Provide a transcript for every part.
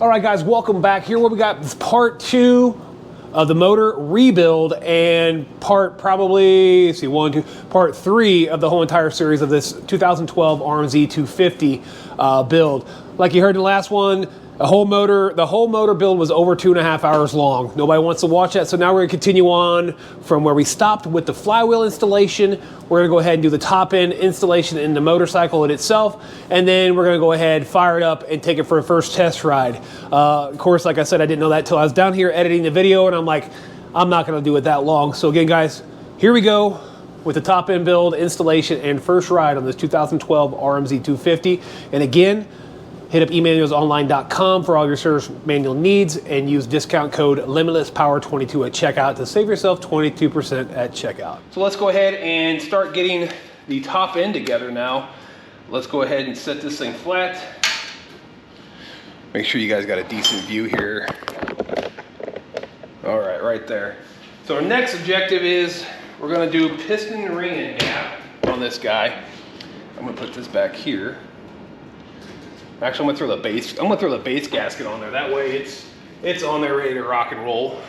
All right, guys, welcome back. Here what we got is part 2 of the motor rebuild and part probably, let's see, part 3 of the whole entire series of this 2012 RMZ250 build. Like you heard in the last one, the whole motor build was over 2.5 hours long. Nobody wants to watch that, so now we're gonna continue on from where we stopped with the flywheel installation. We're gonna go ahead and do the top end installation in the motorcycle in itself, and then we're gonna go ahead, fire it up, and take it for a first test ride. Of course, like I said, I didn't know that till I was down here editing the video, and I'm like, I'm not gonna do it that long. So again, guys, here we go with the top end build, installation, and first ride on this 2012 RMZ250. And again, hit up emanualsonline.com for all your service manual needs and use discount code LimitlessPower22 at checkout to save yourself 22% at checkout. So let's go ahead and start getting the top end together now. Let's go ahead and set this thing flat. Make sure you guys got a decent view here. All right, right there. So our next objective is we're gonna do piston and ring end gap on this guy. I'm gonna put this back here. Actually, I'm gonna throw the base gasket on there. That way it's on there ready to rock and roll.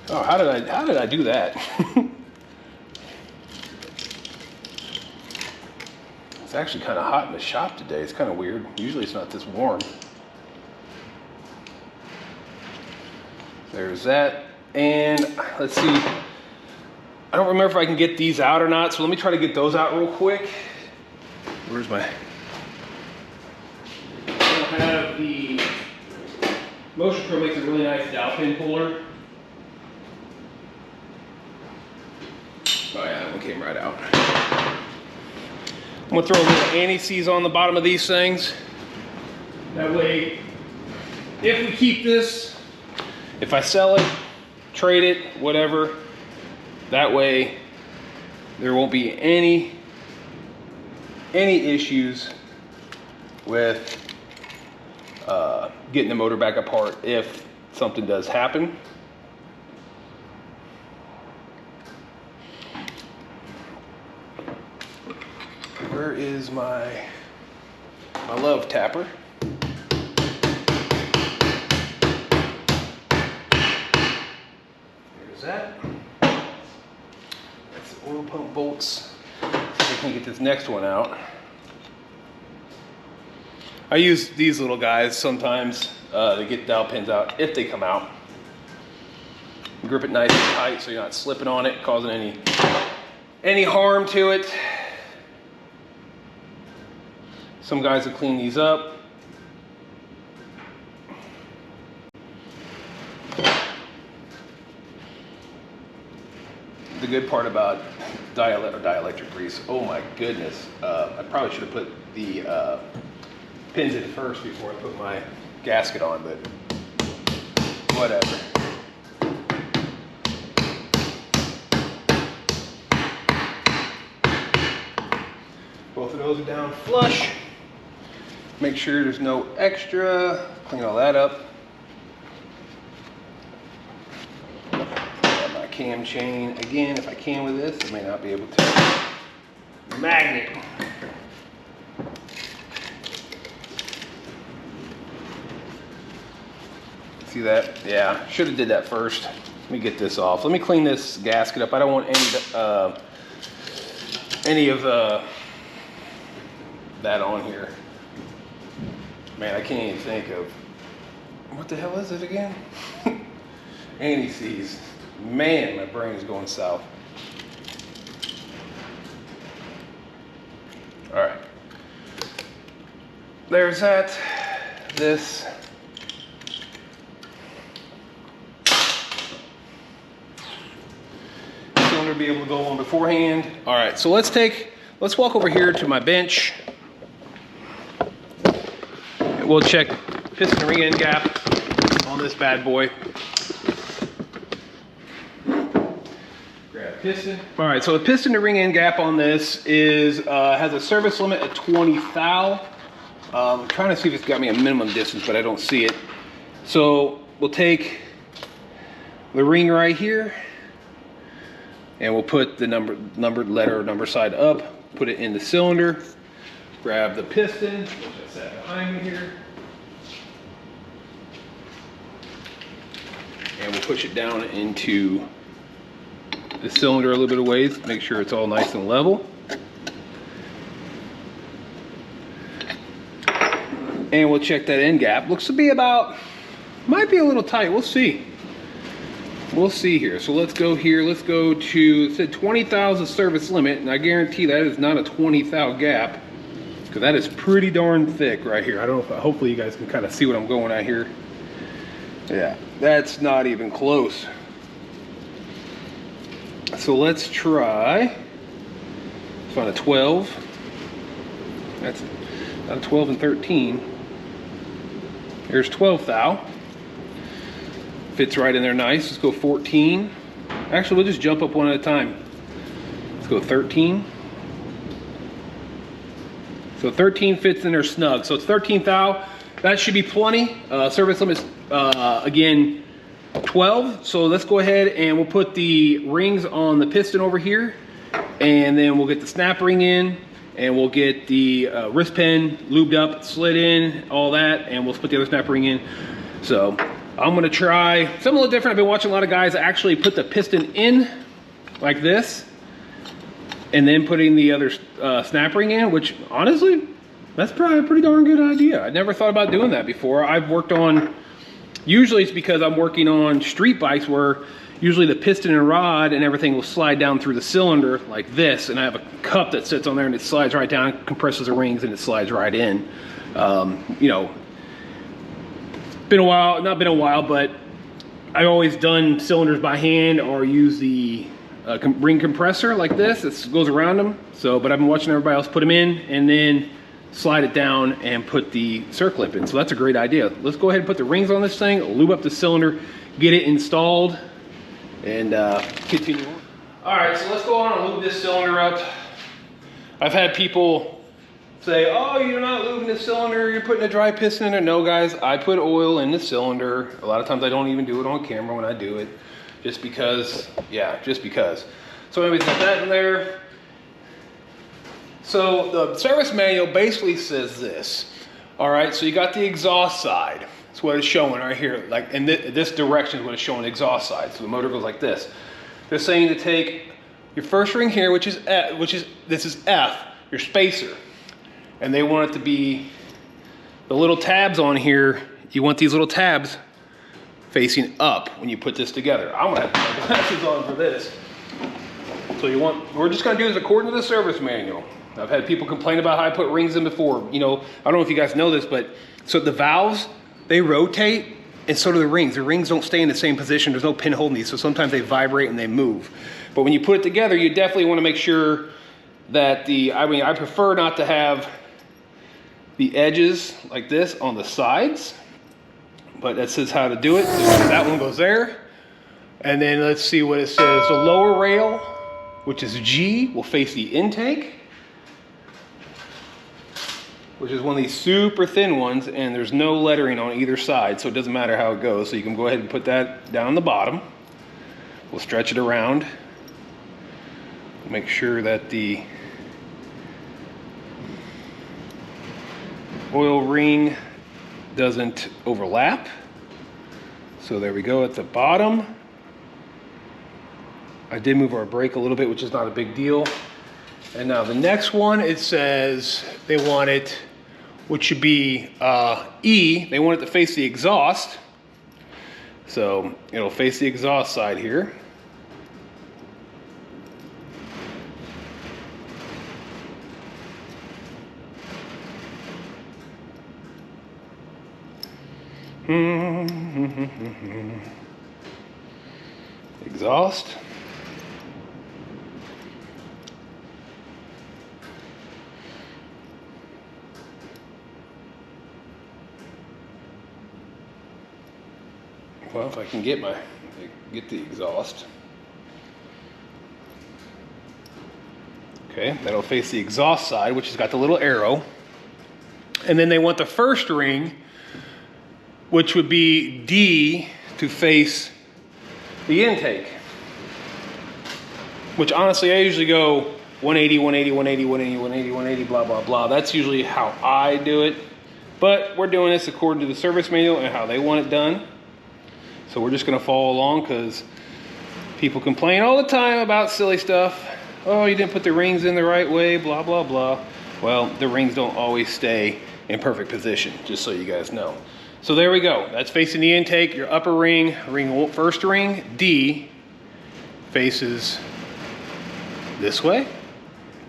Oh, how did I do that? It's actually kind of hot in the shop today. It's kind of weird. Usually it's not this warm. There's that. And let's see. I don't remember if I can get these out or not, so let me try to get those out real quick. Where's my... I don't have the... Motion Pro makes a really nice dowel pin puller. Oh yeah, that one came right out. I'm gonna throw a little anti-seize on the bottom of these things. That way, if we keep this, if I sell it, trade it, whatever, that way there won't be any issues with getting the motor back apart if something does happen. Where is my love tapper? There's that. That's the oil pump bolts. See if I can get this next one out. I use these little guys sometimes to get dowel pins out if they come out. Grip it nice and tight so you're not slipping on it, causing any harm to it. Some guys will clean these up. The good part about dielectric grease, oh my goodness. I probably should have put the pins in first before I put my gasket on, but whatever. Both of those are down flush. Make sure there's no extra. Clean all that up. Got my cam chain. Again, if I can with this, I may not be able to. Magnet. See that? Yeah, should have did that first. Let me get this off. Let me clean this gasket up. I don't want any of that on here. Man, I can't even think of, what the hell is it again? Anti-seize. Man, my brain is going south. All right. There's that. This. Cylinder be able to go on beforehand. All right, so let's walk over here to my bench. We'll check piston ring end gap on this bad boy. Grab piston. All right, so the piston to ring end gap on this is has a service limit of 20 thou. I'm trying to see if it's got me a minimum distance, but I don't see it. So we'll take the ring right here, and we'll put the numbered letter or number side up, put it in the cylinder, grab the piston, which I set behind me here, and we'll push it down into the cylinder a little bit of ways, make sure it's all nice and level. And we'll check that end gap. Looks to be about, might be a little tight, we'll see. We'll see here. So let's go here, let's go to, it said 20 thou is the service limit, and I guarantee that is not a 20 thou gap, because that is pretty darn thick right here. I don't know if, hopefully you guys can kind of see what I'm going at here. Yeah, that's not even close. So let's try, find a 12. That's not a 12 and 13. Here's 12 thou. Fits right in there nice. Let's go 14. Actually, we'll just jump up one at a time. Let's go 13. So 13 fits in there snug. So it's 13 thou. That should be plenty. Service limit is, again, 12. So let's go ahead and we'll put the rings on the piston over here. And then we'll get the snap ring in. And we'll get the wrist pin lubed up, slid in, all that, and we'll put the other snap ring in. So I'm gonna try something a little different. I've been watching a lot of guys actually put the piston in like this, and then putting the other snap ring in, which honestly, that's probably a pretty darn good idea. I never thought about doing that before. I've worked on, usually it's because I'm working on street bikes where usually the piston and rod and everything will slide down through the cylinder like this, and I have a cup that sits on there and it slides right down, compresses the rings, and it slides right in. You know, been a while, not been a while, but I've always done cylinders by hand or use the ring compressor like this. It goes around them. So, but I've been watching everybody else put them in and then slide it down and put the circlip in. So that's a great idea. Let's go ahead and put the rings on this thing, lube up the cylinder, get it installed, and continue on. All right, so let's go on and lube this cylinder up. I've had people say, oh, you're not lubing the cylinder, you're putting a dry piston in there. No, guys, I put oil in the cylinder. A lot of times I don't even do it on camera when I do it, just because, yeah, just because. So anyways, got that in there. So the service manual basically says this. All right, so you got the exhaust side. That's what it's showing right here. Like in this direction is what it's showing, the exhaust side. So the motor goes like this. They're saying to take your first ring here, which is this is F, your spacer, and they want it to be the little tabs on here. You want these little tabs facing up when you put this together. I'm gonna have to put my glasses on for this. So you want, we're just gonna do this according to the service manual. I've had people complain about how I put rings in before. You know, I don't know if you guys know this, but so the valves, they rotate, and so do the rings. The rings don't stay in the same position. There's no pin holding these, so sometimes they vibrate and they move. But when you put it together, you definitely want to make sure that I prefer not to have the edges like this on the sides, but that says how to do it. That one goes there. And then let's see what it says. The lower rail, which is G, will face the intake, which is one of these super thin ones, and there's no lettering on either side, so it doesn't matter how it goes. So you can go ahead and put that down on the bottom. We'll stretch it around. Make sure that the oil ring doesn't overlap. So there we go at the bottom. I did move our brake a little bit, which is not a big deal. And now the next one, it says they want it, which should be E, they want it to face the exhaust. So it'll face the exhaust side here. Exhaust. Well, if I can get the exhaust. Okay, that'll face the exhaust side, which has got the little arrow. And then they want the first ring, which would be D, to face the intake. Which honestly, I usually go 180, 180, 180, 180, 180, 180, blah, blah, blah. That's usually how I do it. But we're doing this according to the service manual and how they want it done. So we're just gonna follow along because people complain all the time about silly stuff. Oh, you didn't put the rings in the right way, blah, blah, blah. Well, the rings don't always stay in perfect position, just so you guys know. So there we go. That's facing the intake. Your upper ring, first ring, D, faces this way.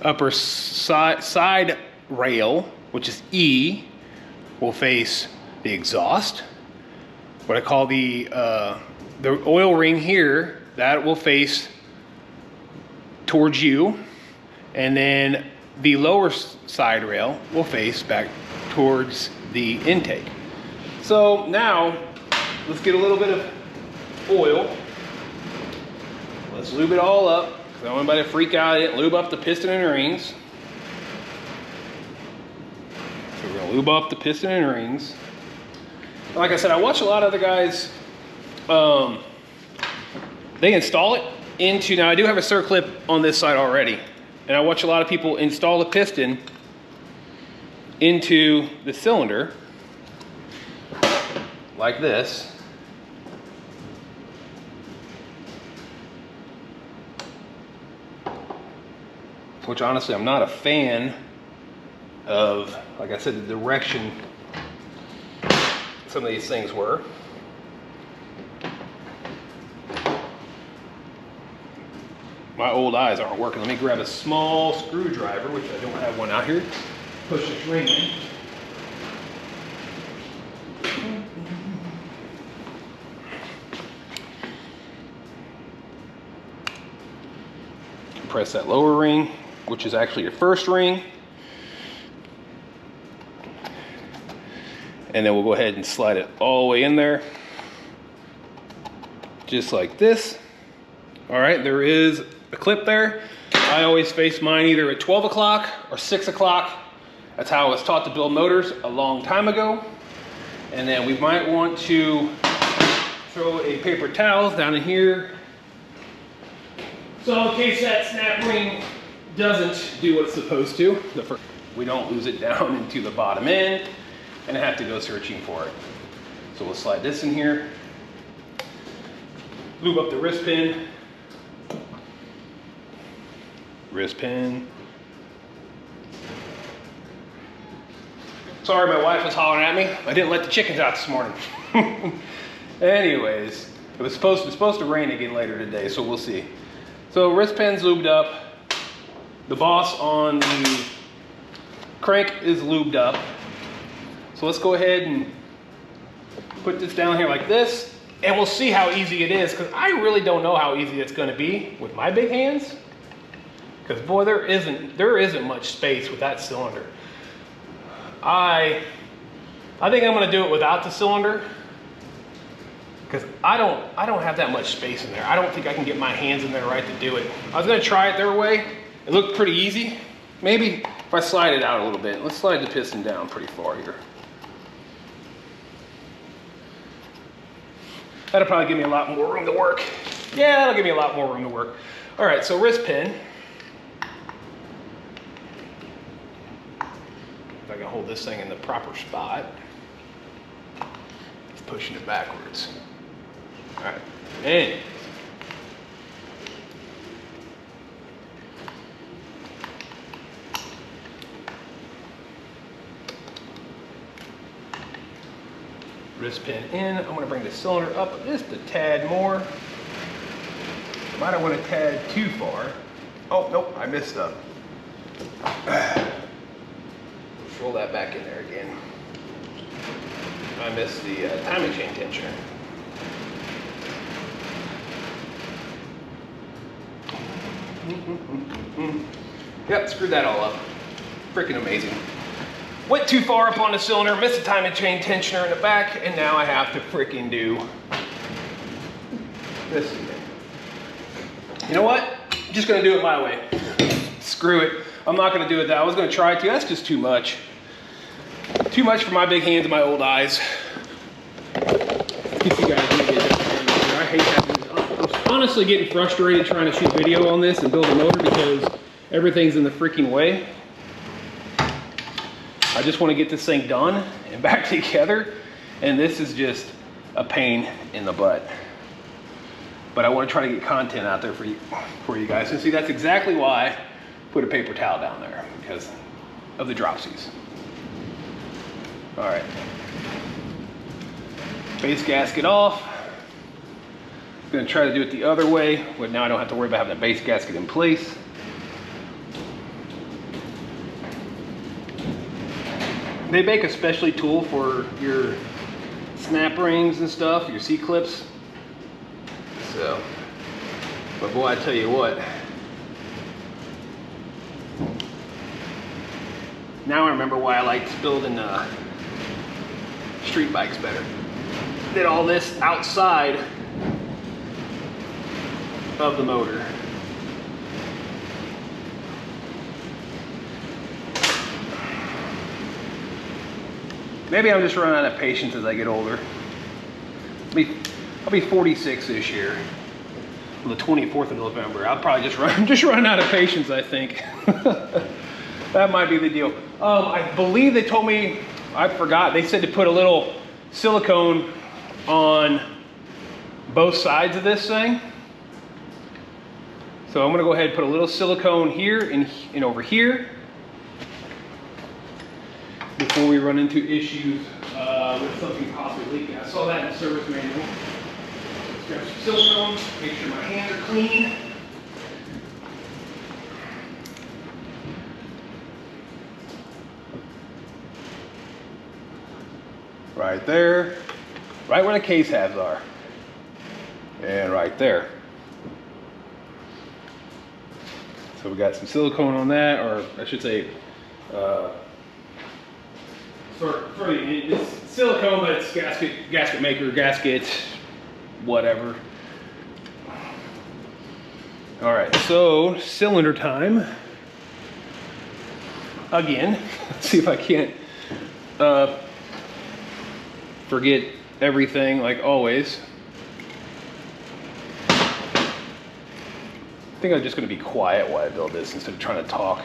Upper side rail, which is E, will face the exhaust. What I call the oil ring here, that will face towards you. And then the lower side rail will face back towards the intake. So now, let's get a little bit of oil. Let's lube it all up. I don't want anybody to freak out. I didn't lube up the piston and rings. So we're gonna lube up the piston and rings. Like I said, I watch a lot of other guys, they install it into, now I do have a circlip on this side already, and I watch a lot of people install the piston into the cylinder, like this. Which honestly, I'm not a fan of, like I said, the direction some of these things were. My old eyes aren't working. Let me grab a small screwdriver, which I don't have one out here. Push this ring in. Press that lower ring, which is actually your first ring. And then we'll go ahead and slide it all the way in there. Just like this. All right, there is a clip there. I always face mine either at 12 o'clock or 6 o'clock. That's how I was taught to build motors a long time ago. And then we might want to throw a paper towel down in here. So in case that snap ring doesn't do what it's supposed to, we don't lose it down into the bottom end and have to go searching for it. So we'll slide this in here, lube up the wrist pin, Sorry, my wife was hollering at me. I didn't let the chickens out this morning. Anyways, it's supposed to rain again later today, so we'll see. So wrist pin's lubed up. The boss on the crank is lubed up. So let's go ahead and put this down here like this, and we'll see how easy it is, because I really don't know how easy it's going to be with my big hands. Because boy, there isn't much space with that cylinder. I think I'm going to do it without the cylinder, because I don't have that much space in there. I don't think I can get my hands in there right to do it. I was going to try it their way. It looked pretty easy. Maybe if I slide it out a little bit. Let's slide the piston down pretty far here. That'll probably give me a lot more room to work. Yeah, that'll give me a lot more room to work. All right, so wrist pin. If I can hold this thing in the proper spot. It's pushing it backwards. All right, and wrist pin in. I'm going to bring the cylinder up just a tad more. Might have went a tad too far. Oh, nope, I missed up. Let's roll that back in there again. I missed the timing chain tensioner. Yep, screwed that all up. Freaking amazing. Went too far up on the cylinder, missed the timing chain tensioner in the back, and now I have to freaking do this again. You know what? I'm just gonna do it my way. Screw it. I'm not gonna do it that. I was gonna try to. That's just too much. Too much for my big hands and my old eyes. If you guys need to get that, I hate having, I'm honestly getting frustrated trying to shoot video on this and build a motor because everything's in the freaking way. I just want to get this thing done and back together, and this is just a pain in the butt. But I want to try to get content out there for you guys. And see, that's exactly why I put a paper towel down there, because of the dropsies. All right. Base gasket off. I'm going to try to do it the other way, but now I don't have to worry about having the base gasket in place. They make a specialty tool for your snap rings and stuff, your C-clips. So, but boy, I tell you what. Now I remember why I liked building street bikes better. Did all this outside of the motor. Maybe I'm just running out of patience as I get older. I'll be 46 this year, on the 24th of November. I'll probably just run out of patience, I think. That might be the deal. I believe they told me, I forgot, they said to put a little silicone on both sides of this thing. So I'm gonna go ahead and put a little silicone here and over here before we run into issues with something possibly leaking. I saw that in the service manual. Let's grab some silicone, make sure my hands are clean. Right there, right where the case halves are. And right there. So we got some silicone on that, or I should say, it's silicone, but it's gasket maker, gasket, whatever. All right, so cylinder time. Again, let's see if I can't forget everything like always. I think I'm just going to be quiet while I build this instead of trying to talk.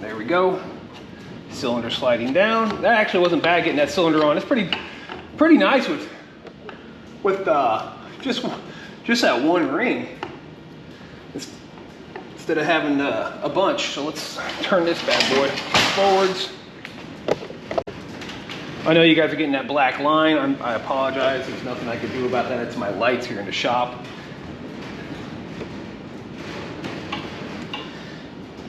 There we go. Cylinder sliding down. That actually wasn't bad getting that cylinder on. It's pretty nice with just that one ring instead of having a bunch. So let's turn this bad boy forwards. I know you guys are getting that black line. I apologize. There's nothing I can do about that. It's my lights here in the shop.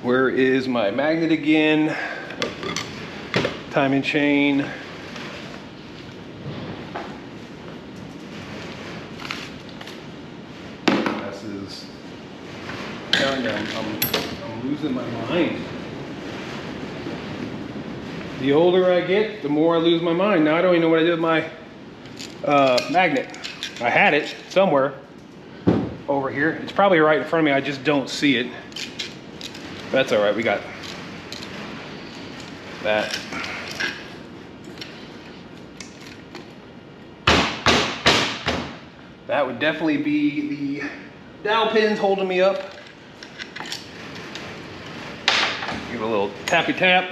Where is my magnet again? Timing chain. This is, I'm losing my mind. The older I get, the more I lose my mind. Now I don't even know what I did with my magnet. I had it somewhere over here. It's probably right in front of me. I just don't see it. That's all right. We got that. That would definitely be the dowel pins holding me up. Give it a little tappy tap.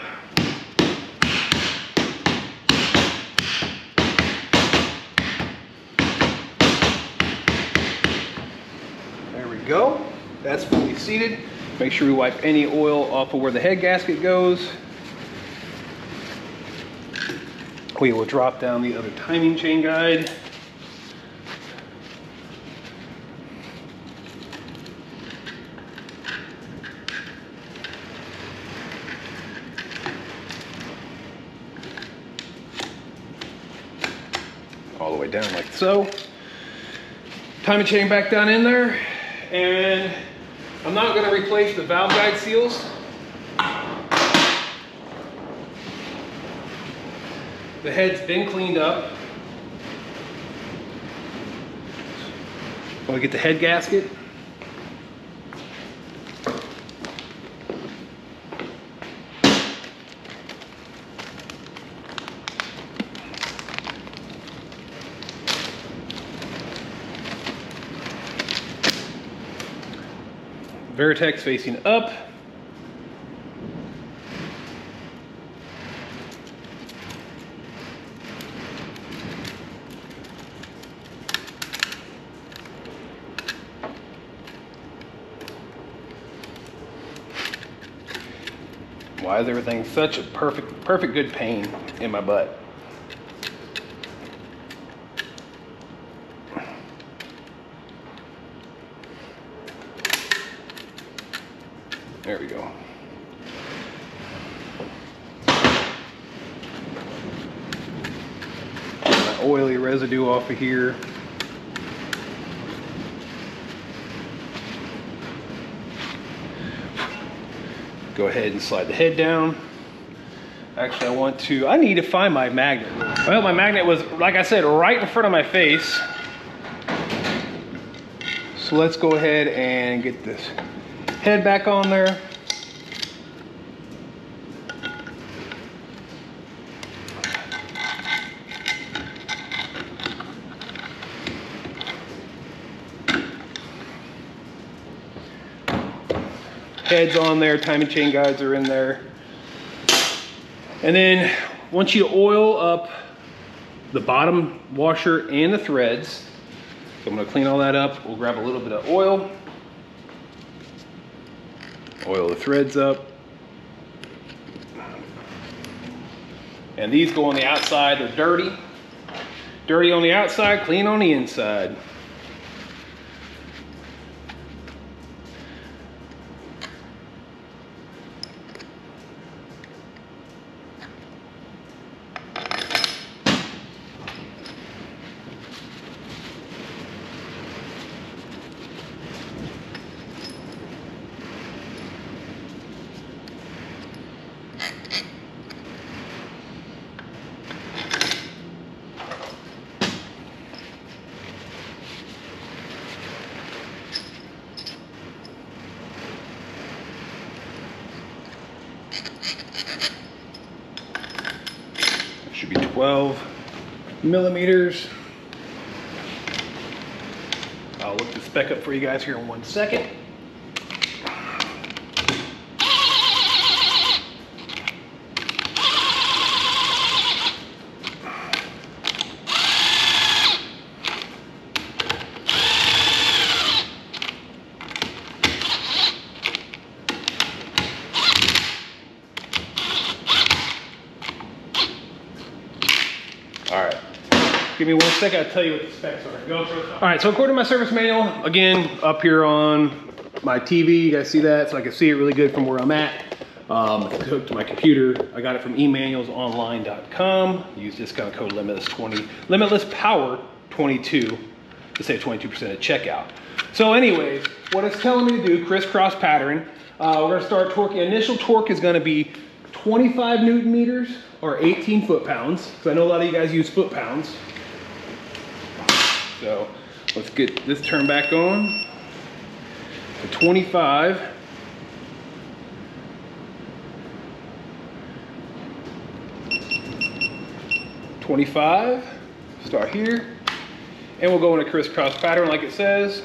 There we go. That's fully seated. Make sure we wipe any oil off of where the head gasket goes. We will drop down the other timing chain guide. All the way down like so. Timing chain back down in there, and I'm not going to replace the valve guide seals. The head's been cleaned up. Want to get the head gasket. Vertex facing up. Why is everything such a perfect good pain in my butt? There we go. My oily residue off of here. Go ahead and slide the head down. Actually, I need to find my magnet. Well, my magnet was, like I said, right in front of my face. So let's go ahead and get this head back on there. Head's on there, timing chain guides are in there. And then once you oil up the bottom washer and the threads, so I'm gonna clean all that up. We'll grab a little bit of oil. Oil the threads up. And these go on the outside, they're dirty. Dirty on the outside, clean on the inside. Should be 12 millimeters. I'll look the spec up for you guys here in 1 second. Give me 1 second, I'll tell you what the specs are. Go. All right, so according to my service manual, again, up here on my TV, you guys see that? So I can see it really good from where I'm at. It's hooked to my computer. I got it from emanualsonline.com. Use discount code Limitless Power 22 to save 22% at checkout. So anyways, what it's telling me to do, crisscross pattern. We're gonna start torque. Initial torque is gonna be 25 Newton meters or 18 foot-pounds. So I know a lot of you guys use foot-pounds. So let's get this turned back on to 25. Start here, and we'll go in a crisscross pattern like it says.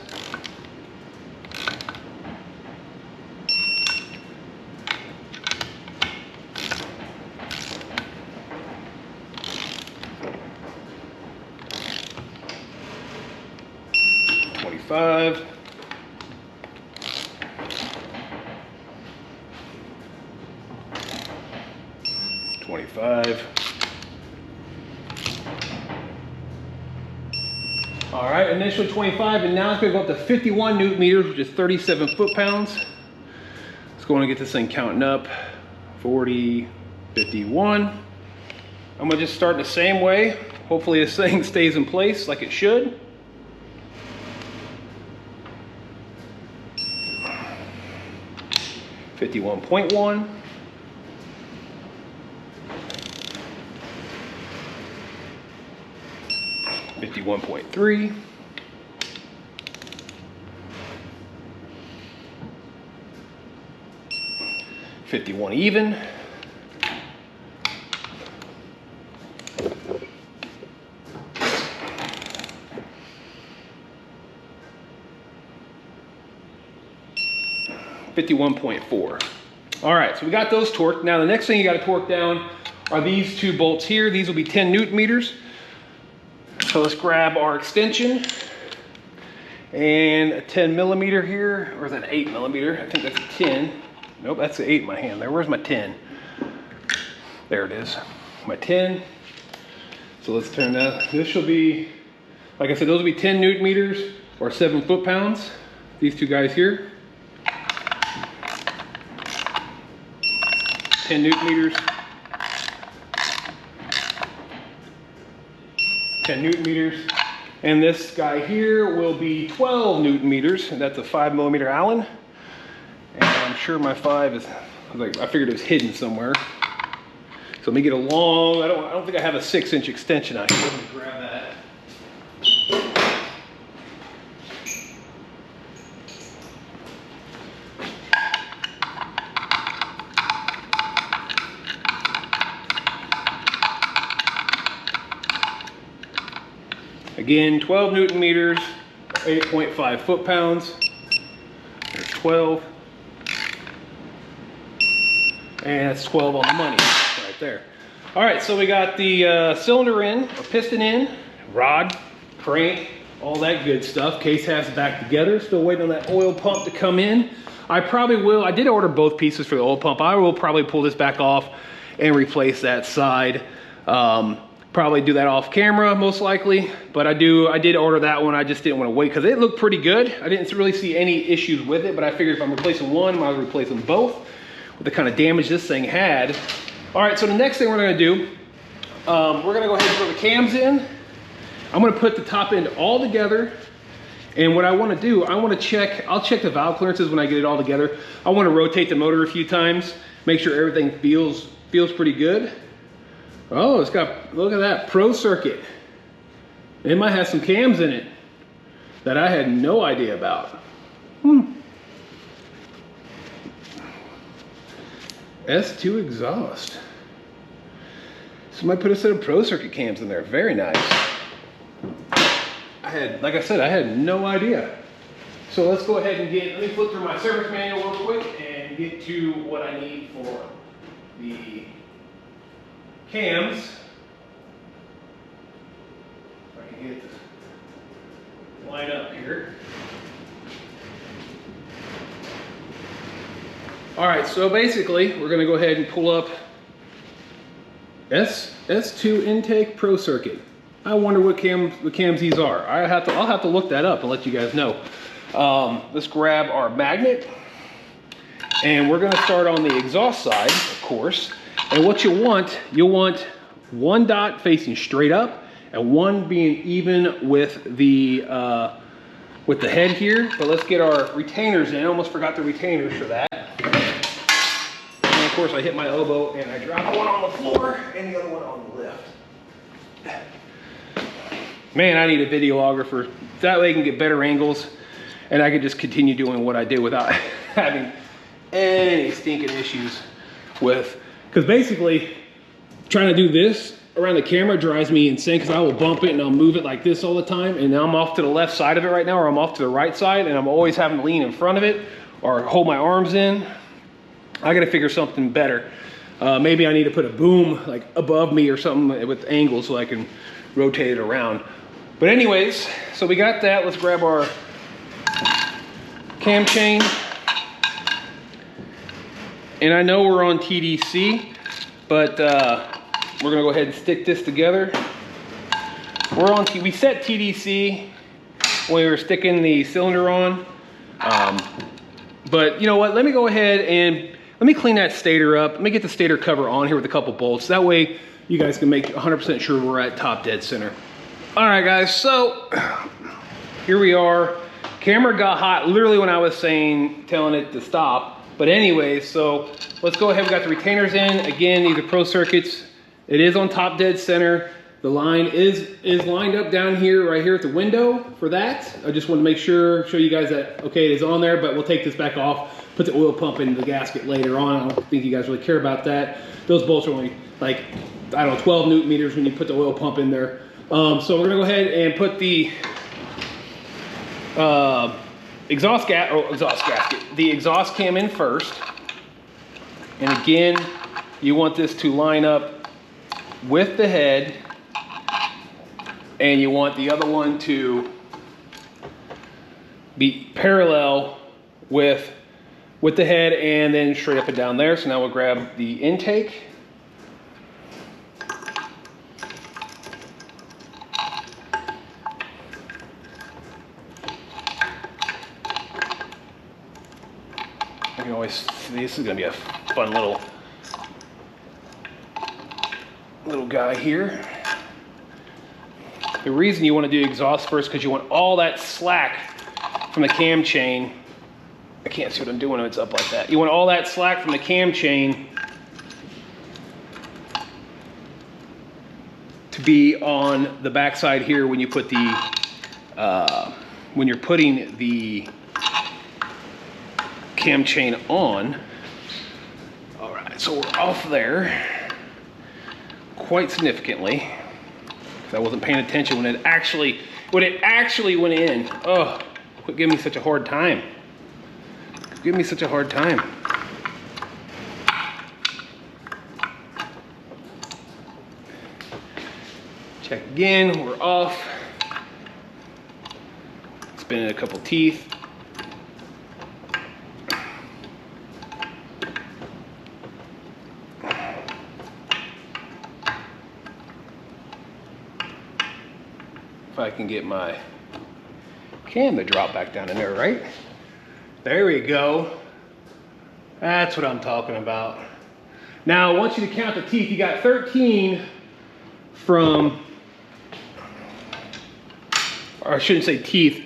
Five. 25. All right, initially 25, and now it's gonna go up to 51 Newton meters, which is 37 foot-pounds. Let's go on and get this thing counting up. 40, 51. I'm gonna just start the same way. Hopefully this thing stays in place like it should. 51.1. 51.3. 51 even. 51.4. All right, so we got those torqued. Now the next thing you got to torque down are these two bolts here. These will be 10 Newton meters. So let's grab our extension and a 10 millimeter here, or is that 8 millimeter? I think that's a 10. Nope, that's the 8 in my hand there. Where's my 10? There it is, my 10. So let's turn that. This shall be, like I said, those will be 10 Newton meters or 7 foot-pounds. These two guys here. 10 Newton meters. 10 Newton meters. And this guy here will be 12 Newton meters. And that's a 5 millimeter Allen. And I'm sure my 5 is, I figured it was hidden somewhere. So let me get a long, I don't think I have a 6-inch extension out here. Let me grab that. Again, 12 Newton meters, 8.5 foot-pounds. There's 12. And that's 12 on the money right there. All right, so we got the cylinder in, or piston in, rod, crank, all that good stuff. Case has it back together. Still waiting on that oil pump to come in. I probably will, I did order both pieces for the oil pump. I will probably pull this back off and replace that side. Probably do that off camera, most likely. But I did order that one. I just didn't want to wait because it looked pretty good. I didn't really see any issues with it, but I figured if I'm replacing one, I might as well replace them both with the kind of damage this thing had. All right, so the next thing we're gonna do, we're gonna go ahead and throw the cams in. I'm gonna put the top end all together. And what I wanna do, I'll check the valve clearances when I get it all together. I wanna rotate the motor a few times, make sure everything feels pretty good. Oh, it's got, look at that, Pro Circuit. It might have some cams in it that I had no idea about. S2 exhaust. Somebody put a set of Pro Circuit cams in there, very nice. Like I said, I had no idea. So let's go ahead and let me flip through my service manual real quick and get to what I need for the cams. If I can get this line up here. All right, so basically we're gonna go ahead and pull up S2 intake Pro Circuit. I wonder what cams these are. I'll have to look that up and let you guys know. Let's grab our magnet and we're gonna start on the exhaust side, of course. And what you'll want one dot facing straight up and one being even with the head here. But let's get our retainers in. I almost forgot the retainers for that. And of course I hit my elbow and I dropped one on the floor and the other one on the lift. Man, I need a videographer. That way I can get better angles and I can just continue doing what I do without having any stinking issues with, because basically trying to do this around the camera drives me insane because I will bump it and I'll move it like this all the time. And now I'm off to the left side of it right now, or I'm off to the right side, and I'm always having to lean in front of it or hold my arms in. I gotta figure something better. Maybe I need to put a boom like above me or something with angles so I can rotate it around. But anyways, so we got that. Let's grab our cam chain. And I know we're on TDC, but we're gonna go ahead and stick this together. We set TDC when we were sticking the cylinder on. But you know what, let me go ahead and let me clean that stator up. Let me get the stator cover on here with a couple bolts. That way you guys can make 100% sure we're at top dead center. All right guys, so here we are. Camera got hot literally when I was telling it to stop. But anyway, so let's go ahead. We got the retainers in. Again, these are pro circuits. It is on top dead center. The line is lined up down here, right here at the window for that. I just want to make sure, show you guys that, okay, it is on there, but we'll take this back off, put the oil pump in the gasket later on. I don't think you guys really care about that. Those bolts are only like, I don't know, 12 Newton meters when you put the oil pump in there. So we're gonna go ahead and put the exhaust gasket, the exhaust cam in first. And again, you want this to line up with the head, and you want the other one to be parallel with the head and then straight up and down there. So now we'll grab the intake. You can always, this is gonna be a fun little guy here. The reason you want to do exhaust first because you want all that slack from the cam chain. I can't see what I'm doing when it's up like that. You want all that slack from the cam chain to be on the backside here when you put the when you're putting the cam chain on. All right, so we're off there quite significantly. I wasn't paying attention when it actually went in. Oh, quit giving me such a hard time. Give me such a hard time. Check again, we're off. Spinning a couple teeth. If I can get my cam to drop back down in there, right? There we go. That's what I'm talking about. Now, I want you to count the teeth. You got 13 from, or I shouldn't say teeth,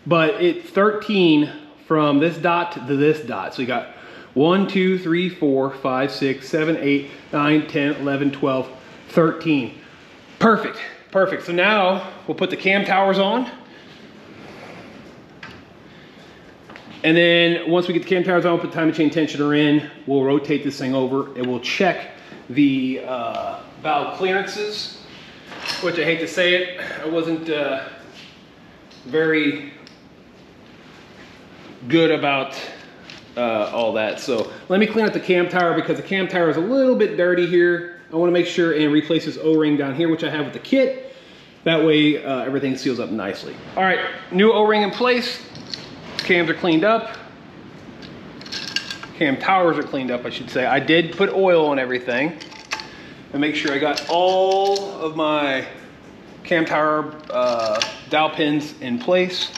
but it's 13 from this dot to this dot. So you got 1, 2, 3, 4, 5, 6, 7, 8, 9, 10, 11, 12, 13. Perfect, perfect. So now we'll put the cam towers on. And then once we get the cam towers on, put the timing chain tensioner in, we'll rotate this thing over and we'll check the valve clearances, which I hate to say it, I wasn't very good about all that. So let me clean up the cam tower because the cam tower is a little bit dirty here. I want to make sure and replace this O-ring down here, which I have with the kit. That way everything seals up nicely. All right, new O-ring in place. Cams are cleaned up. Cam towers are cleaned up, I should say. I did put oil on everything and make sure I got all of my cam tower dowel pins in place.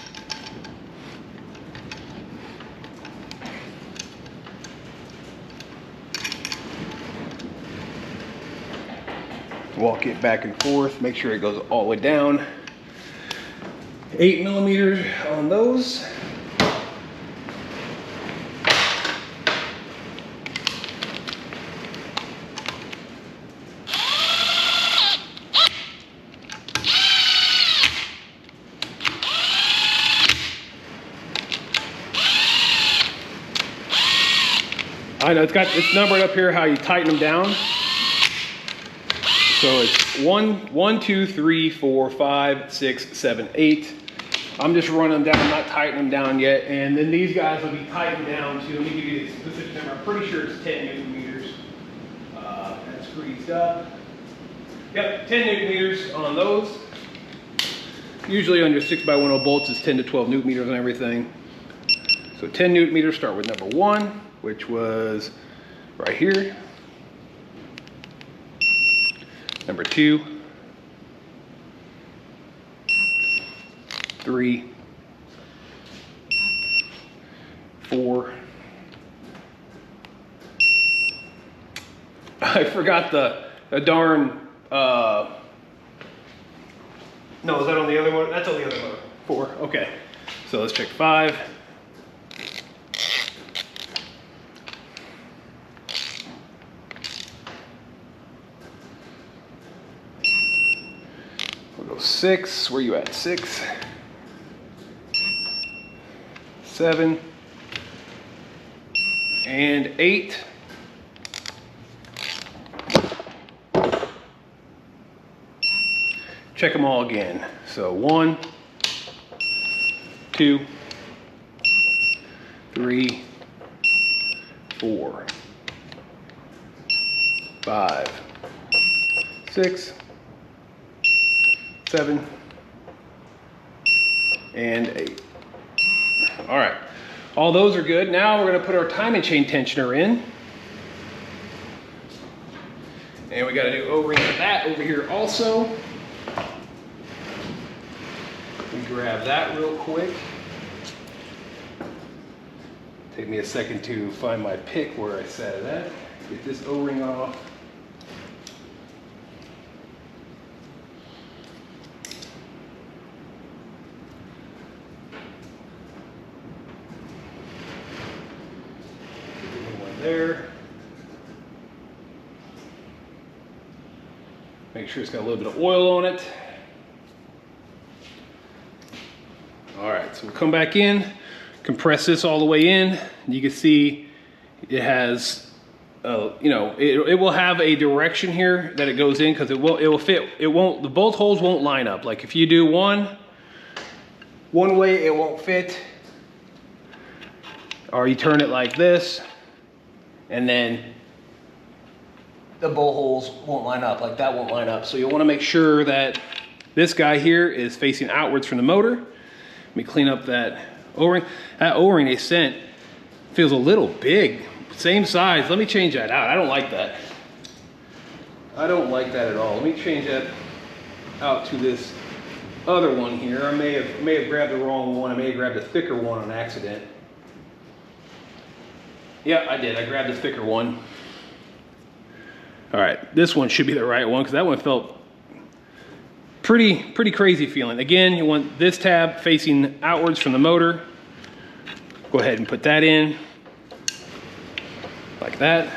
Walk it back and forth, make sure it goes all the way down. 8mm on those. I know it's numbered up here how you tighten them down. So it's 1, 2, 3, 4, 5, 6, 7, 8. I'm just running them down, I'm not tightening them down yet. And then these guys will be tightened down to, let me give you the specific number. I'm pretty sure it's 10 Newton meters. That's greased up. Yep, 10 Newton meters on those. Usually on your 6x10 bolts, it's 10 to 12 Newton meters on everything. So 10 Newton meters, start with number 1, which was right here. Number 2, 3, 4. I forgot the darn, no, is that on the other one? That's on the other one. 4, okay. So let's check 5. we'll go 6. Where you at? 6, 7, and 8. Check them all again. So 1, 2, 3, 4, 5, 6, 7, and 8. All right, all those are good. Now we're going to put our timing chain tensioner in. And we got a new O-ring for that over here also. We grab that real quick. Take me a second to find my pick where I set it at. Get this O-ring off. Get the new one there. Make sure it's got a little bit of oil on it. All right, so we'll come back in, compress this all the way in. You can see it has, you know, it will have a direction here that it goes in because it will fit. It won't, the bolt holes won't line up. Like if you do one way, it won't fit. Or you turn it like this, and then the bolt holes won't line up. Like that won't line up. So you'll want to make sure that this guy here is facing outwards from the motor. Let me clean up that O-ring. That O-ring they sent feels a little big. Same size. Let me change that out. I don't like that. I don't like that at all. Let me change that out to this other one here. I may have grabbed the wrong one. I may have grabbed a thicker one on accident. Yeah, I did. I grabbed the thicker one. All right, this one should be the right one because that one felt pretty crazy feeling. Again, you want this tab facing outwards from the motor. Go ahead and put that in like that.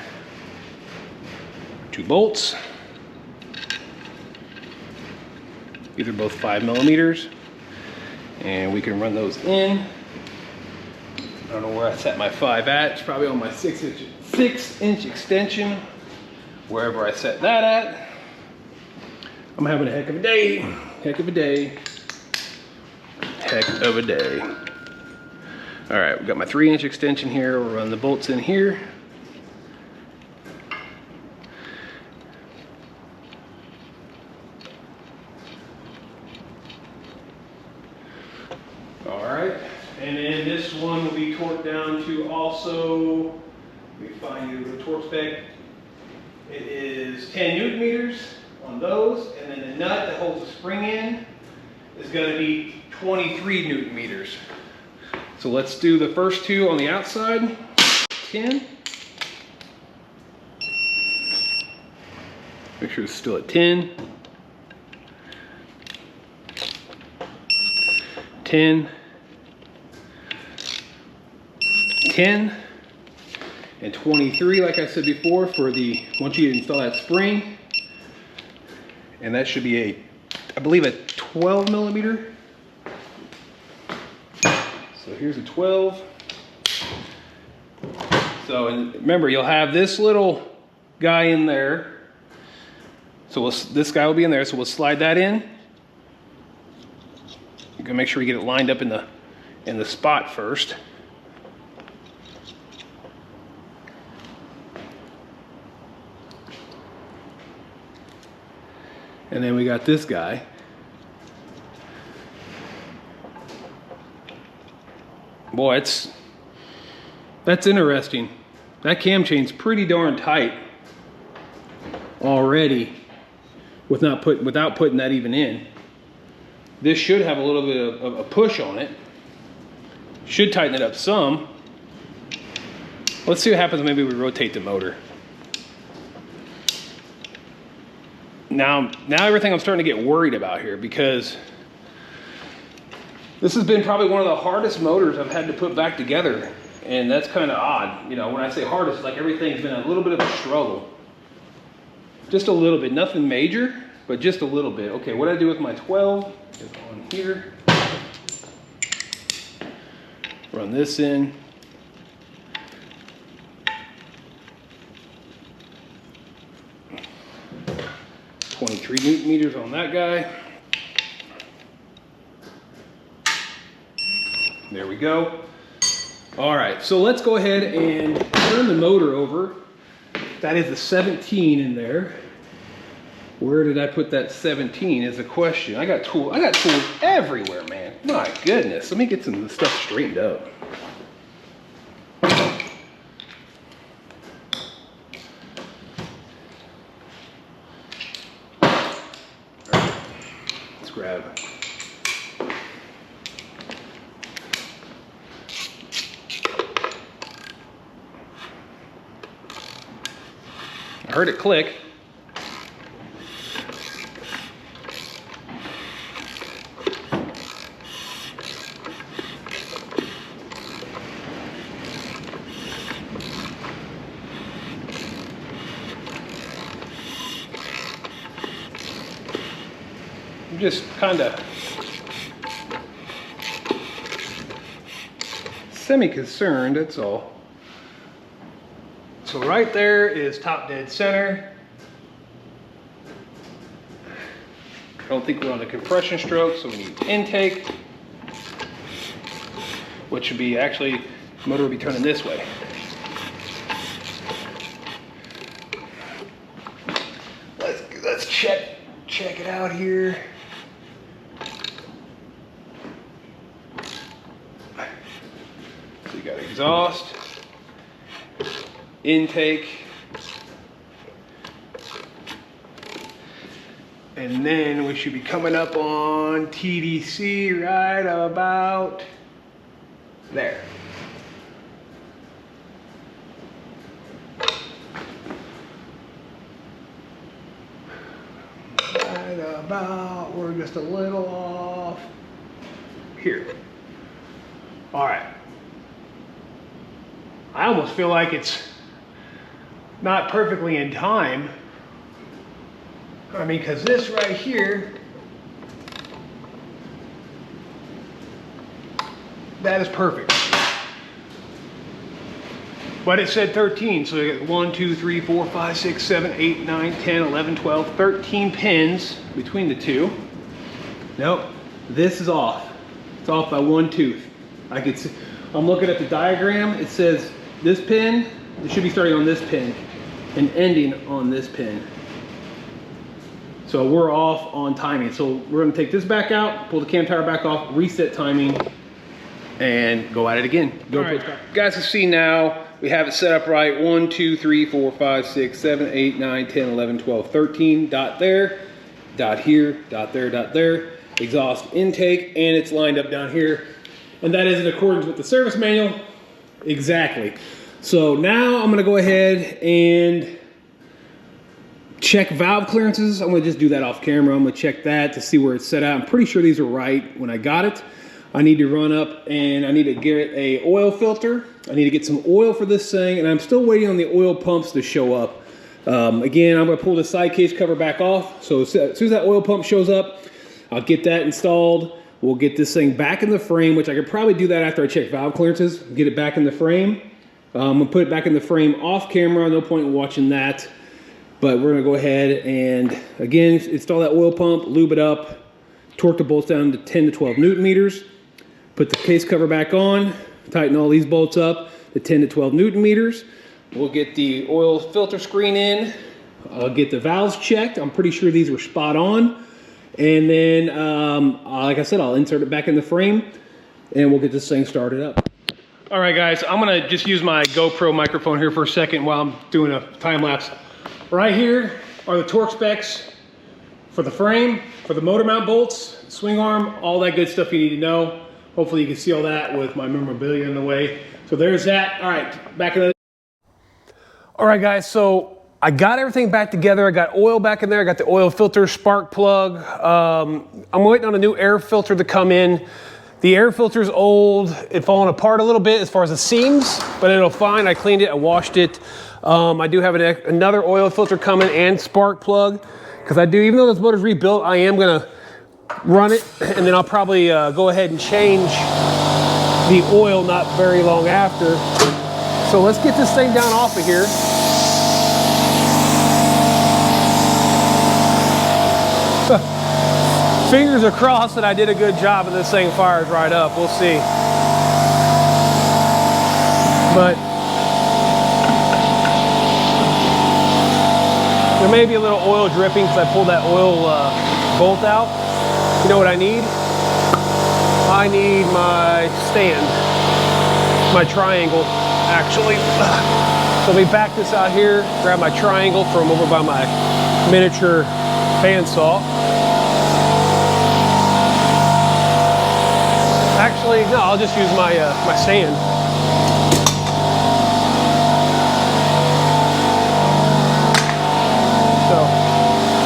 2 bolts. These are both 5mm, and we can run those in. I don't know where I set my 5 at. It's probably on my 6-inch extension, wherever I set that at. I'm having a heck of a day. Heck of a day. Heck of a day. All right, we've got my 3-inch extension here. We'll run the bolts in here. All right, and then this one will be torqued down to also, let me find you the torque spec. It is 10 Newton meters on those, and then the nut that holds the spring in is going to be 23 Newton meters. So let's do the first 2 on the outside. 10. Make sure it's still at 10. 10. 10. And 23, like I said before, for the, once you install that spring. And that should be a, I believe a 12mm. So here's a 12. So, and remember, you'll have this little guy in there. So this guy will be in there, so we'll slide that in. You can make sure we get it lined up in the spot first. And then we got this guy. Boy, that's interesting. That cam chain's pretty darn tight already without putting that even in. This should have a little bit of a push on it. Should tighten it up some. Let's see what happens when maybe we rotate the motor. Now everything I'm starting to get worried about here, because this has been probably one of the hardest motors I've had to put back together, and that's kind of odd. You know, when I say hardest, like everything's been a little bit of a struggle. Just a little bit, nothing major, but just a little bit. Okay, what I do with my 12 is on here. Run this in. 23 Newton meters on that guy. There we go. All right, so let's go ahead and turn the motor over. That is the 17 in there. Where did I put that 17 is a question. I got tools everywhere, man. My goodness, let me get some of the stuff straightened up. Let's grab I heard it click. I'm just kind of semi-concerned, that's all. So right there is top dead center. I don't think we're on the compression stroke, so we need intake, which should be actually, the motor will be turning this way. Let's check it out here. So you got exhaust, intake, and then we should be coming up on TDC right about there. Right about, we're just a little off here. All right. I almost feel like it's not perfectly in time. I mean, because this right here, that is perfect. But it said 13, so you got 1, 2, 3, 4, 5, 6, 7, 8, 9, 10, 11, 12, 13 pins between the two. Nope, this is off. It's off by 1 tooth. I could see, I'm looking at the diagram, it says this pin, it should be starting on this pin and ending on this pin. So we're off on timing. So we're gonna take this back out, pull the cam tire back off, reset timing, and go at it again. Go. All right, guys can see now, we have it set up right. 1, 2, 3, 4, 5, 6, 7, 8, 9, 10, 11, 12, 13. Dot there, dot here, dot there, dot there. Exhaust intake, and it's lined up down here. And that is in accordance with the service manual. Exactly. So now I'm gonna go ahead and check valve clearances. I'm gonna just do that off camera. I'm gonna check that to see where it's set out. I'm pretty sure these are right when I got it. I need to run up and I need to get a oil filter. I need to get some oil for this thing, and I'm still waiting on the oil pumps to show up. Again, I'm gonna pull the side case cover back off. So as soon as that oil pump shows up, I'll get that installed. We'll get this thing back in the frame, which I could probably do that after I check valve clearances, get it back in the frame. I'm gonna put it back in the frame off camera, no point in watching that. But we're gonna go ahead and, again, install that oil pump, lube it up, torque the bolts down to 10 to 12 Newton meters, put the case cover back on, tighten all these bolts up to 10 to 12 Newton meters. We'll get the oil filter screen in. I'll get the valves checked. I'm pretty sure these were spot on. And then, like I said, I'll insert it back in the frame and we'll get this thing started up. All right, guys, I'm gonna just use my GoPro microphone here for a second while I'm doing a time lapse. Right here are the torque specs for the frame, for the motor mount bolts, swing arm, all that good stuff you need to know. Hopefully you can see all that with my memorabilia in the way. So there's that. All right, back in the... All right, guys, so I got everything back together. I got oil back in there. I got the oil filter, spark plug. I'm waiting on a new air filter to come in. The air filter's old. It's falling apart a little bit as far as the seams, but it'll fine. I cleaned it, I washed it. I do have another oil filter coming and spark plug, because I do, even though this motor's rebuilt, I am gonna run it, and then I'll probably go ahead and change the oil not very long after. So let's get this thing down off of here. Fingers are crossed that I did a good job and this thing fires right up. We'll see. But there may be a little oil dripping because I pulled that oil bolt out. You know what I need? I need my stand, my triangle, actually. So let me back this out here, grab my triangle from over by my miniature bandsaw. Actually, no, I'll just use my my stand. So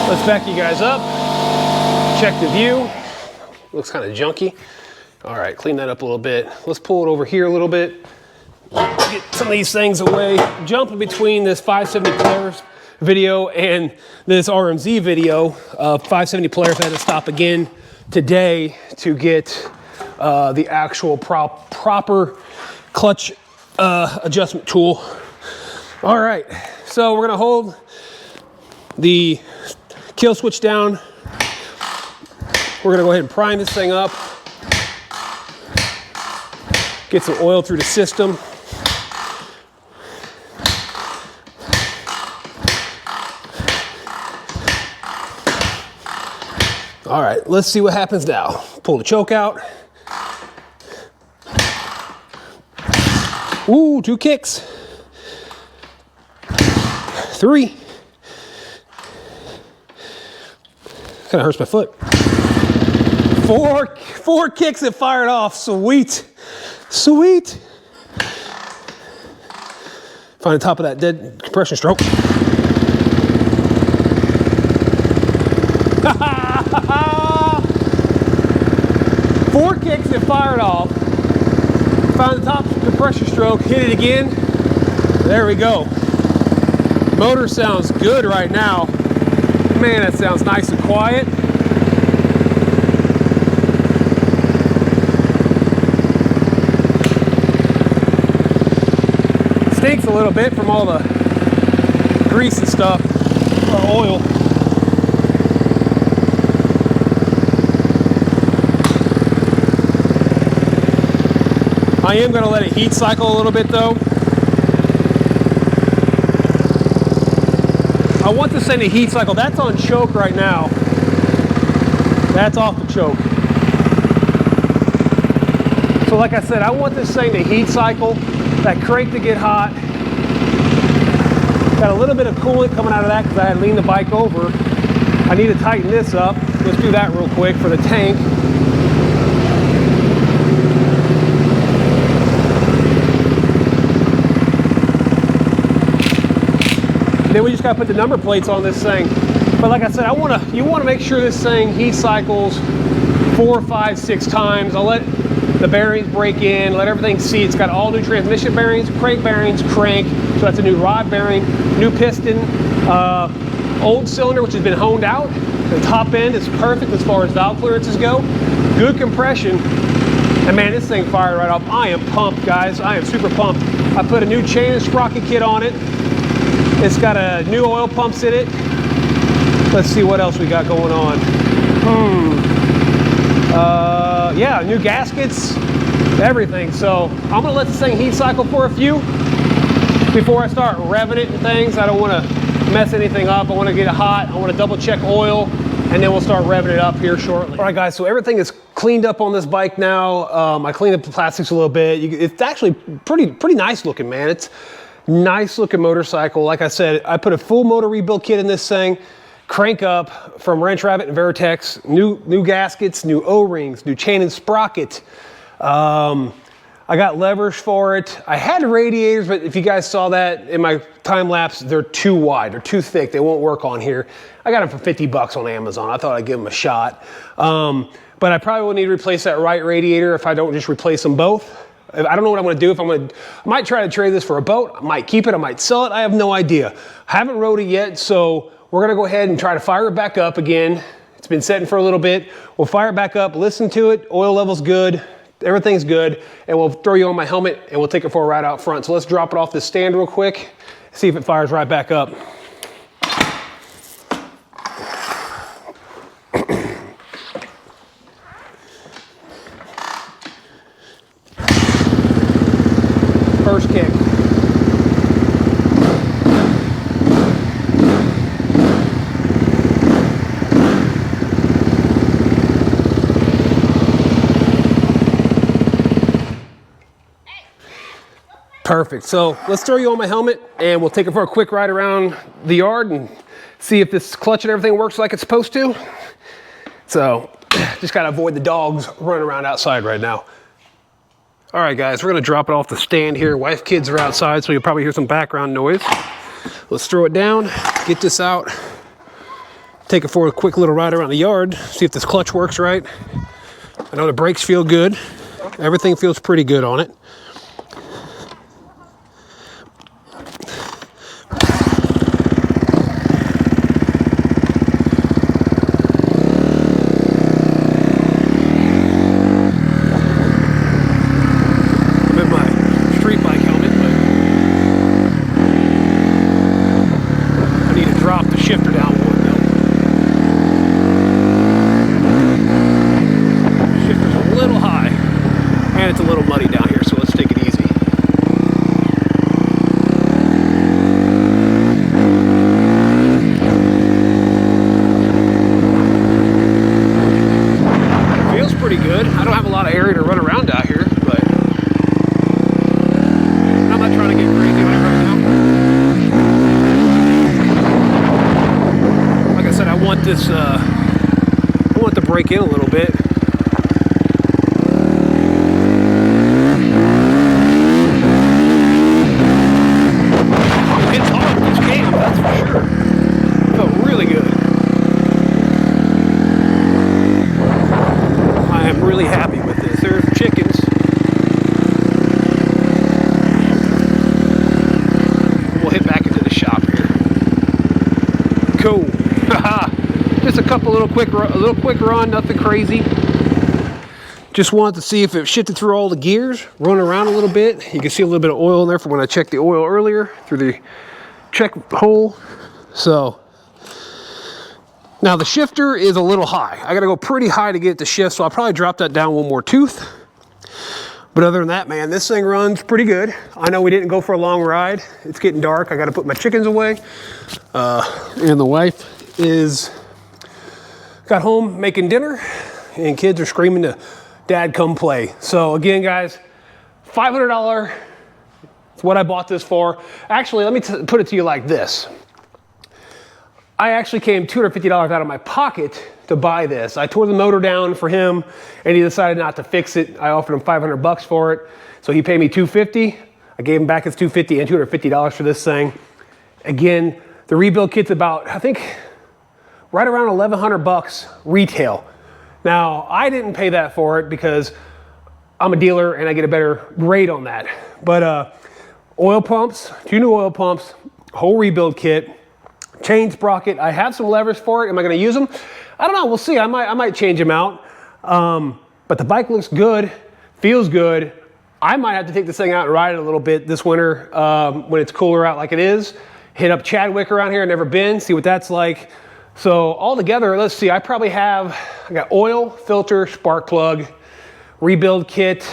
let's back you guys up. Check the view. Looks kind of junky. All right, clean that up a little bit. Let's pull it over here a little bit. Get some of these things away. Jumping between this 570 Polaris video and this RMZ video. 570 Polaris, I had to stop again today to get the actual proper clutch adjustment tool. All right, so we're gonna hold the kill switch down. We're gonna go ahead and prime this thing up. Get some oil through the system. All right, let's see what happens now. Pull the choke out. Ooh, 2 kicks. 3. Kind of hurts my foot. 4 kicks that fired off. Sweet. Sweet. Find the top of that dead compression stroke. 4 kicks that fired off. Found the top compression stroke, hit it again. There we go. Motor sounds good right now. Man, that sounds nice and quiet. Stinks a little bit from all the grease and stuff, or oil. I am going to let it heat cycle a little bit though. I want this thing to heat cycle. That's on choke right now. That's off the choke. So like I said, I want this thing to heat cycle, that crank to get hot. Got a little bit of coolant coming out of that because I had leaned the bike over. I need to tighten this up. Let's do that real quick for the tank. Then we just gotta put the number plates on this thing. But like I said, you wanna make sure this thing heat cycles 4, 5, 6 times. I'll let the bearings break in, let everything see. It's got all new transmission bearings, crank, so that's a new rod bearing, new piston, old cylinder which has been honed out. The top end is perfect as far as valve clearances go. Good compression. And man, this thing fired right off. I am pumped, guys. I am super pumped. I put a new chain and sprocket kit on it. It's got a new oil pumps in it. Let's see what else we got going on. Yeah, new gaskets, everything. So I'm gonna let this thing heat cycle for a few before I start revving it and things. I don't wanna mess anything up. I wanna get it hot. I wanna double check oil, and then we'll start revving it up here shortly. All right, guys, so everything is cleaned up on this bike now. I cleaned up the plastics a little bit. It's actually pretty nice looking, man. It's nice looking motorcycle. Like I said, I put a full motor rebuild kit in this thing. Crank up from Ranch Rabbit and Veritex, new gaskets, new O-rings, new chain and sprocket. I got levers for it. I had radiators, but if you guys saw that in my time lapse, they're too wide, they're too thick, they won't work on here. I got them for 50 bucks on Amazon. I thought I'd give them a shot. But I probably will need to replace that right radiator if I don't just replace them both. I don't know what I'm gonna do. I might try to trade this for a boat. I might keep it, I might sell it. I have no idea. I haven't rode it yet, so we're gonna go ahead and try to fire it back up again. It's been setting for a little bit. We'll fire it back up, listen to it. Oil level's good, everything's good, and we'll throw you on my helmet and we'll take it for a ride out front. So let's drop it off this stand real quick, see if it fires right back up. First kick. Perfect. So let's throw you on my helmet and we'll take it for a quick ride around the yard and see if this clutch and everything works like it's supposed to. So just gotta avoid the dogs running around outside right now. All right, guys, we're gonna drop it off the stand here. Wife, kids are outside, so you'll probably hear some background noise. Let's throw it down, get this out, take it for a quick little ride around the yard, see if this clutch works right. I know the brakes feel good. Everything feels pretty good on it. It's a little muddy down here, so let's take it easy. Feels pretty good. I don't have a lot of area to run around out here, but I'm not trying to get crazy right now. Like I said, I want this, I want to break in a little bit. Really happy with this. There's the chickens. We'll hit back into the shop here. Cool. Just a little quick run, nothing crazy. Just wanted to see if it shifted through all the gears, run around a little bit. You can see a little bit of oil in there from when I checked the oil earlier through the check hole. So now the shifter is a little high. I gotta go pretty high to get it to shift, so I'll probably drop that down one more tooth. But other than that, man, this thing runs pretty good. I know we didn't go for a long ride. It's getting dark. I gotta put my chickens away. And the wife got home making dinner, and kids are screaming to Dad come play. So again, guys, $500 is what I bought this for. Actually, let me put it to you like this. I actually came $250 out of my pocket to buy this. I tore the motor down for him and he decided not to fix it. I offered him $500 for it. So he paid me $250. I gave him back his $250 and $250 for this thing. Again, the rebuild kit's about, I think, right around $1,100 retail. Now, I didn't pay that for it because I'm a dealer and I get a better rate on that. But oil pumps, 2 new oil pumps, whole rebuild kit, chain sprocket. I have some levers for it. Am I going to use them? I don't know. We'll see. I might change them out. But the bike looks good, feels good. I might have to take this thing out and ride it a little bit this winter when it's cooler out like it is. Hit up Chadwick around here. Never been. See what that's like. So all together, let's see. I got oil, filter, spark plug, rebuild kit,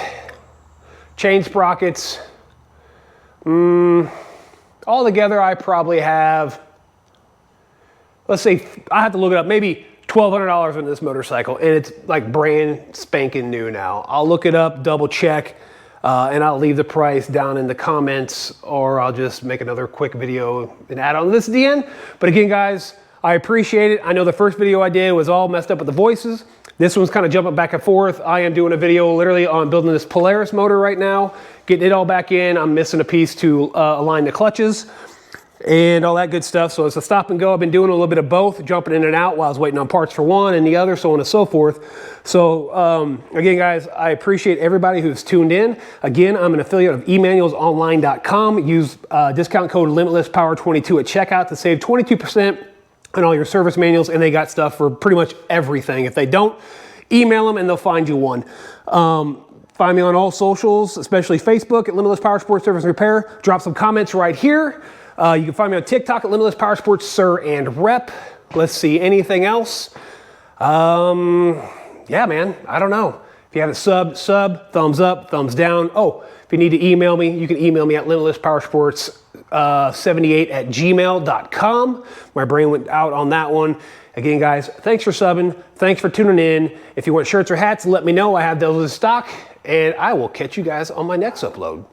chain sprockets. All together, I probably have, let's say, I have to look it up, maybe $1,200 on this motorcycle, and it's like brand spanking new now. I'll look it up, double check, and I'll leave the price down in the comments, or I'll just make another quick video and add on this at the end. But again, guys, I appreciate it. I know the first video I did was all messed up with the voices. This one's kind of jumping back and forth. I am doing a video literally on building this Polaris motor right now, getting it all back in. I'm missing a piece to align the clutches. and all that good stuff. So it's a stop and go. I've been doing a little bit of both, jumping in and out while I was waiting on parts for one and the other, so on and so forth. So again, guys, I appreciate everybody who's tuned in. Again, I'm an affiliate of emanualsonline.com. Use discount code LimitlessPower22 at checkout to save 22% on all your service manuals, and they got stuff for pretty much everything. If they don't, email them and they'll find you one. Find me on all socials, especially Facebook at Limitless Power Sports Service and Repair. Drop some comments right here. You can find me on TikTok at Limitless Power Sports Sir and Rep. Let's see, anything else? Yeah, man, I don't know. If you haven't sub, thumbs up, thumbs down. Oh, if you need to email me, you can email me at limitlesspowersports78@gmail.com. My brain went out on that one. Again, guys, thanks for subbing. Thanks for tuning in. If you want shirts or hats, let me know. I have those in stock, and I will catch you guys on my next upload.